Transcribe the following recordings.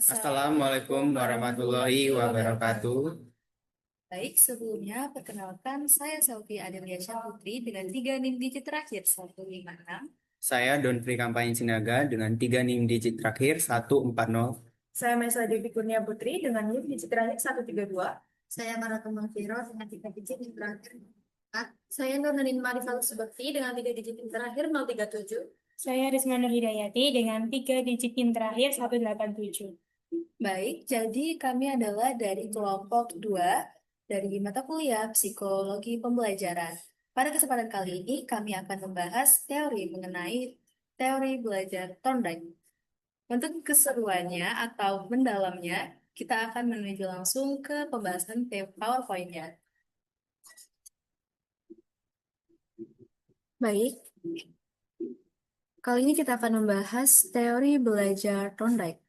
Assalamualaikum warahmatullahi wabarakatuh. Baik, sebelumnya perkenalkan saya Selvi Adelia Putri dengan 3 NIM digit terakhir 156. Saya Donfri Kampanye Sinaga dengan 3 NIM digit terakhir 140. Saya Maisa Devi Kurnia Putri dengan NIM digit terakhir 132. Saya Maratama Viro dengan 3 digit yang terakhir 4. Saya Nurnanin Marifal Subakti dengan 3 digit yang terakhir 037. Saya Risma Nur Hidayati dengan 3 digit PIN terakhir 187. Baik, jadi kami adalah dari kelompok 2 dari mata kuliah Psikologi Pembelajaran. Pada kesempatan kali ini kami akan membahas teori mengenai teori belajar Thorndike. Untuk keseruannya atau mendalamnya, kita akan menuju langsung ke pembahasan PowerPoint-nya. Baik, kali ini kita akan membahas teori belajar Thorndike,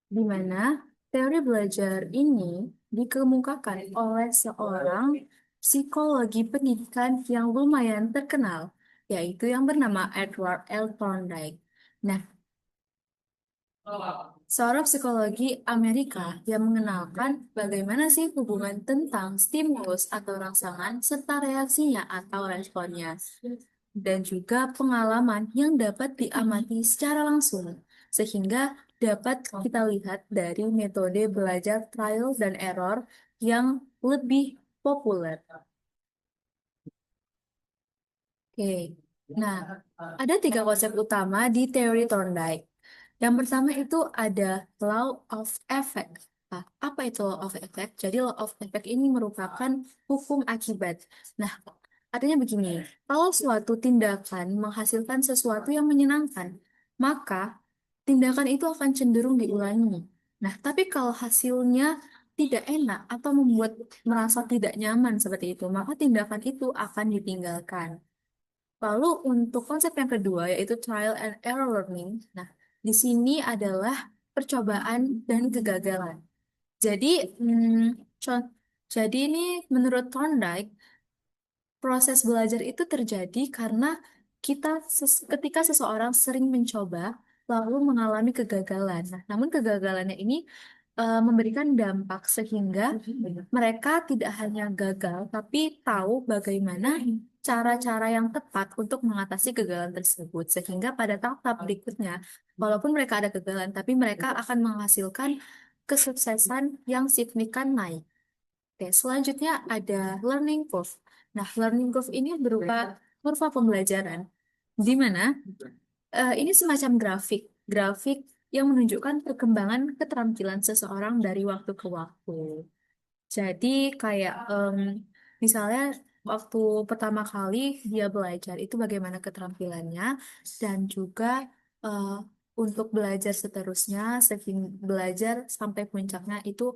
di mana teori belajar ini dikemukakan oleh seorang psikologi pendidikan yang lumayan terkenal, yaitu yang bernama Edward L. Thorndike. Nah, seorang psikologi Amerika yang mengenalkan bagaimana sih hubungan tentang stimulus atau rangsangan serta reaksinya atau responnya, dan juga pengalaman yang dapat diamati secara langsung, sehingga dapat kita lihat dari metode belajar trial dan error yang lebih populer. Oke, nah ada 3 konsep utama di teori Thorndike. Yang pertama itu ada law of effect. Nah, apa itu law of effect? Jadi law of effect ini merupakan hukum akibat. Nah, artinya begini, kalau suatu tindakan menghasilkan sesuatu yang menyenangkan, maka tindakan itu akan cenderung diulangi. Nah, tapi kalau hasilnya tidak enak atau membuat merasa tidak nyaman seperti itu, maka tindakan itu akan ditinggalkan. Lalu untuk konsep yang kedua yaitu trial and error learning. Nah, di sini adalah percobaan dan kegagalan. Jadi, con- jadi ini menurut Thorndike, proses belajar itu terjadi karena ketika seseorang sering mencoba lalu mengalami kegagalan. Nah, namun kegagalannya ini memberikan dampak sehingga mereka tidak hanya gagal, tapi tahu bagaimana cara-cara yang tepat untuk mengatasi kegagalan tersebut. Sehingga pada tahap berikutnya, walaupun mereka ada kegagalan, tapi mereka akan menghasilkan kesuksesan yang signifikan naik. Oke, selanjutnya ada learning curve. Nah, learning curve ini berupa kurva pembelajaran, di mana ini semacam grafik yang menunjukkan perkembangan keterampilan seseorang dari waktu ke waktu. Jadi kayak misalnya waktu pertama kali dia belajar itu bagaimana keterampilannya dan juga eh, untuk belajar seterusnya sehingga belajar sampai puncaknya itu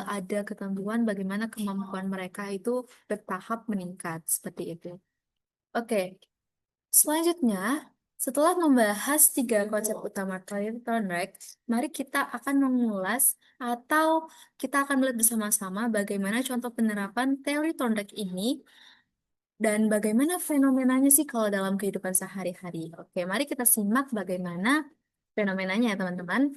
ada ketentuan bagaimana kemampuan mereka itu bertahap meningkat seperti itu. Oke, selanjutnya, setelah membahas 3 konsep utama Thorndike, mari kita akan mengulas atau kita akan melihat bersama-sama bagaimana contoh penerapan teori Thorndike ini dan bagaimana fenomenanya sih kalau dalam kehidupan sehari-hari. Oke, mari kita simak bagaimana fenomenanya ya teman-teman.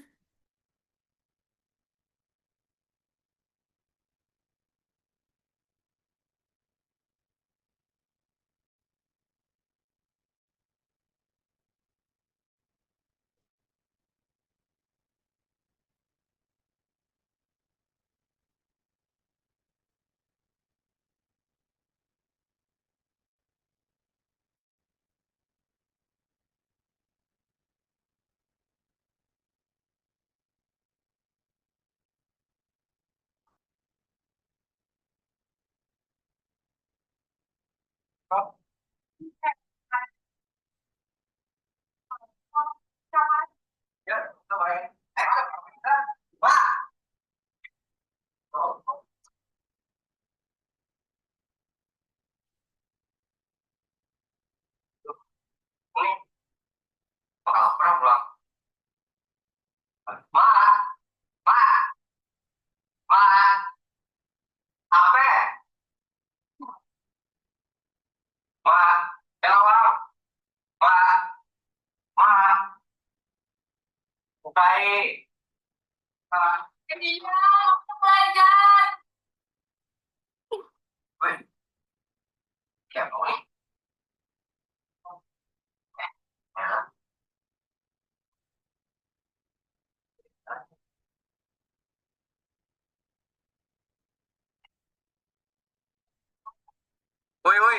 Baik. Iya, aku belajar. Woi, ya boleh. Woi, woi,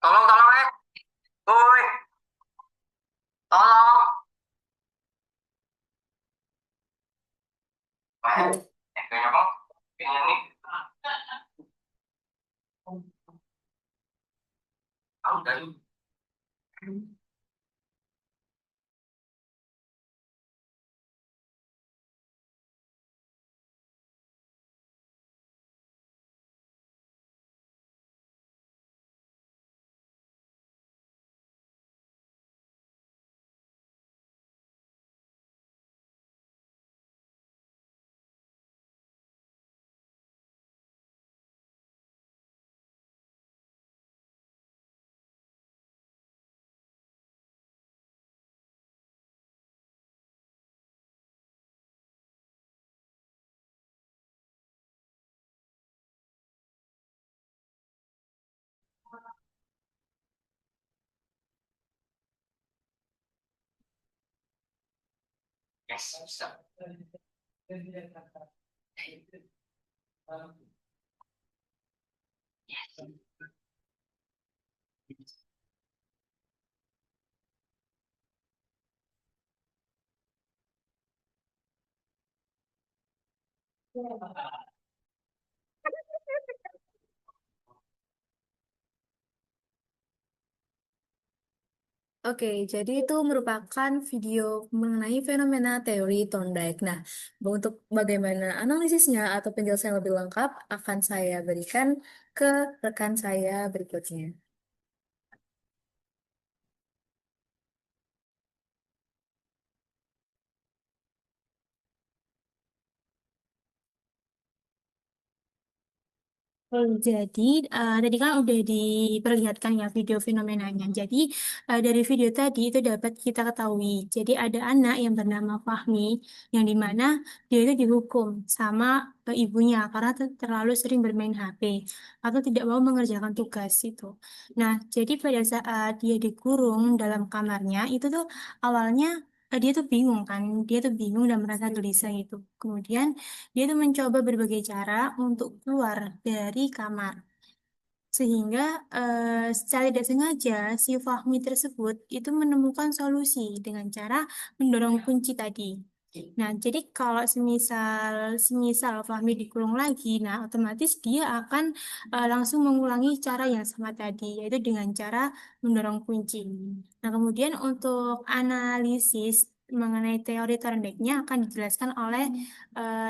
tolong, tolong, woi, tolong. Kayaknya kok, kayaknya nih, aku dari. Yes, bisa. Oke, jadi itu merupakan video mengenai fenomena teori Thorndike. Nah, untuk bagaimana analisisnya atau penjelasan yang lebih lengkap akan saya berikan ke rekan saya berikutnya. Jadi, tadi kan udah diperlihatkan ya video fenomenanya. Jadi, dari video tadi itu dapat kita ketahui. Jadi, ada anak yang bernama Fahmi, yang dimana dia itu dihukum sama ibunya karena terlalu sering bermain HP atau tidak mau mengerjakan tugas itu. Nah, jadi pada saat dia dikurung dalam kamarnya, itu tuh awalnya dia tuh bingung kan, dia tuh bingung dan merasa gelisah itu. Kemudian dia tuh mencoba berbagai cara untuk keluar dari kamar. Sehingga secara tidak sengaja si Fahmi tersebut itu menemukan solusi dengan cara mendorong kunci tadi. Nah, jadi kalau semisal Fahmi dikurung lagi, nah otomatis dia akan langsung mengulangi cara yang sama tadi, yaitu dengan cara mendorong kunci. Nah, kemudian untuk analisis mengenai teori Thorndike-nya akan dijelaskan oleh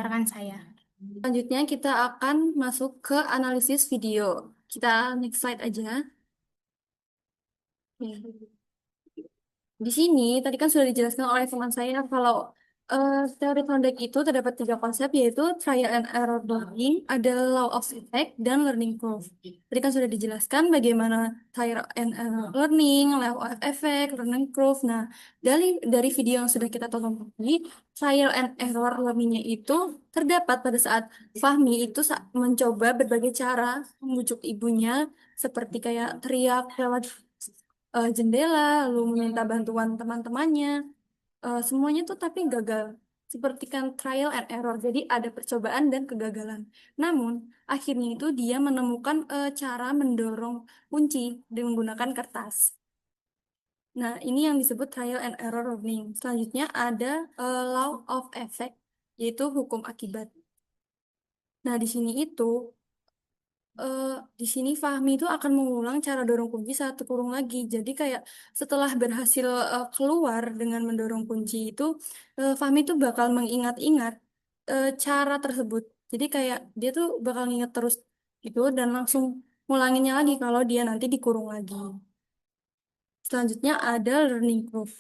rekan saya. Selanjutnya kita akan masuk ke analisis video. Kita next slide aja. Oke. Di sini tadi kan sudah dijelaskan oleh teman saya kalau teori Thorndike itu terdapat tiga konsep yaitu trial and error learning, ada law of effect, dan learning curve. Tadi kan sudah dijelaskan bagaimana trial and error learning, law of effect, learning curve. Nah, dari video yang sudah kita tonton tadi, trial and error learningnya itu terdapat pada saat Fahmi itu mencoba berbagai cara membujuk ibunya seperti kayak teriak lewat jendela, lalu meminta bantuan teman-temannya, semuanya tuh tapi gagal. Seperti kan trial and error, jadi ada percobaan dan kegagalan. Namun, akhirnya itu dia menemukan cara mendorong kunci dengan menggunakan kertas. Nah, ini yang disebut trial and error learning. Selanjutnya ada law of effect, yaitu hukum akibat. Nah, eh, di sini Fahmi itu akan mengulang cara dorong kunci saat terkurung lagi. Jadi kayak setelah berhasil keluar dengan mendorong kunci itu, Fahmi itu bakal mengingat-ingat cara tersebut. Jadi kayak dia tuh bakal ingat terus gitu dan langsung ngulanginnya lagi kalau dia nanti dikurung lagi. Selanjutnya ada learning curve,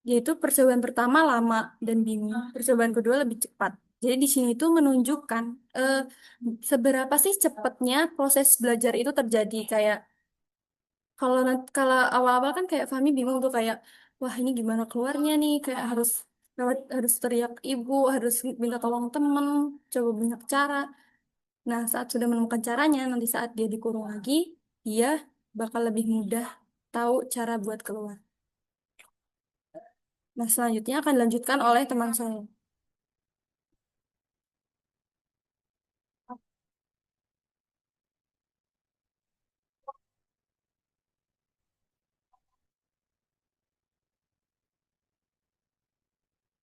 yaitu percobaan pertama lama dan bingung, percobaan kedua lebih cepat. Jadi di sini tuh menunjukkan eh, seberapa sih cepatnya proses belajar itu terjadi. Kayak kalau awal-awal kan kayak Fahmi bingung tuh kayak, wah ini gimana keluarnya nih, kayak harus harus teriak ibu, harus minta tolong temen, coba banyak cara. Nah, saat sudah menemukan caranya, nanti saat dia dikurung lagi, dia bakal lebih mudah tahu cara buat keluar. Nah, selanjutnya akan dilanjutkan oleh teman saya.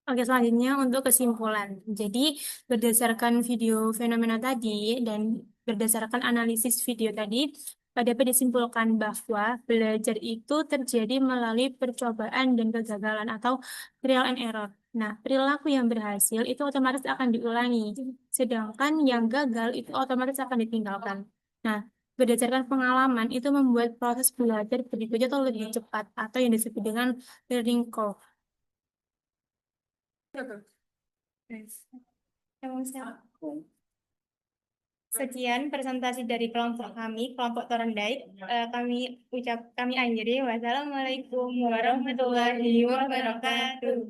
Oke, selanjutnya untuk kesimpulan. Jadi, berdasarkan video fenomena tadi dan berdasarkan analisis video tadi, dapat disimpulkan bahwa belajar itu terjadi melalui percobaan dan kegagalan atau trial and error. Nah, perilaku yang berhasil itu otomatis akan diulangi, sedangkan yang gagal itu otomatis akan ditinggalkan. Nah, berdasarkan pengalaman itu membuat proses belajar berikutnya itu lebih cepat atau yang disebut dengan learning curve. Sekian presentasi dari kelompok kami, kelompok Thorndike. Kami akhiri. Wassalamualaikum warahmatullahi wabarakatuh.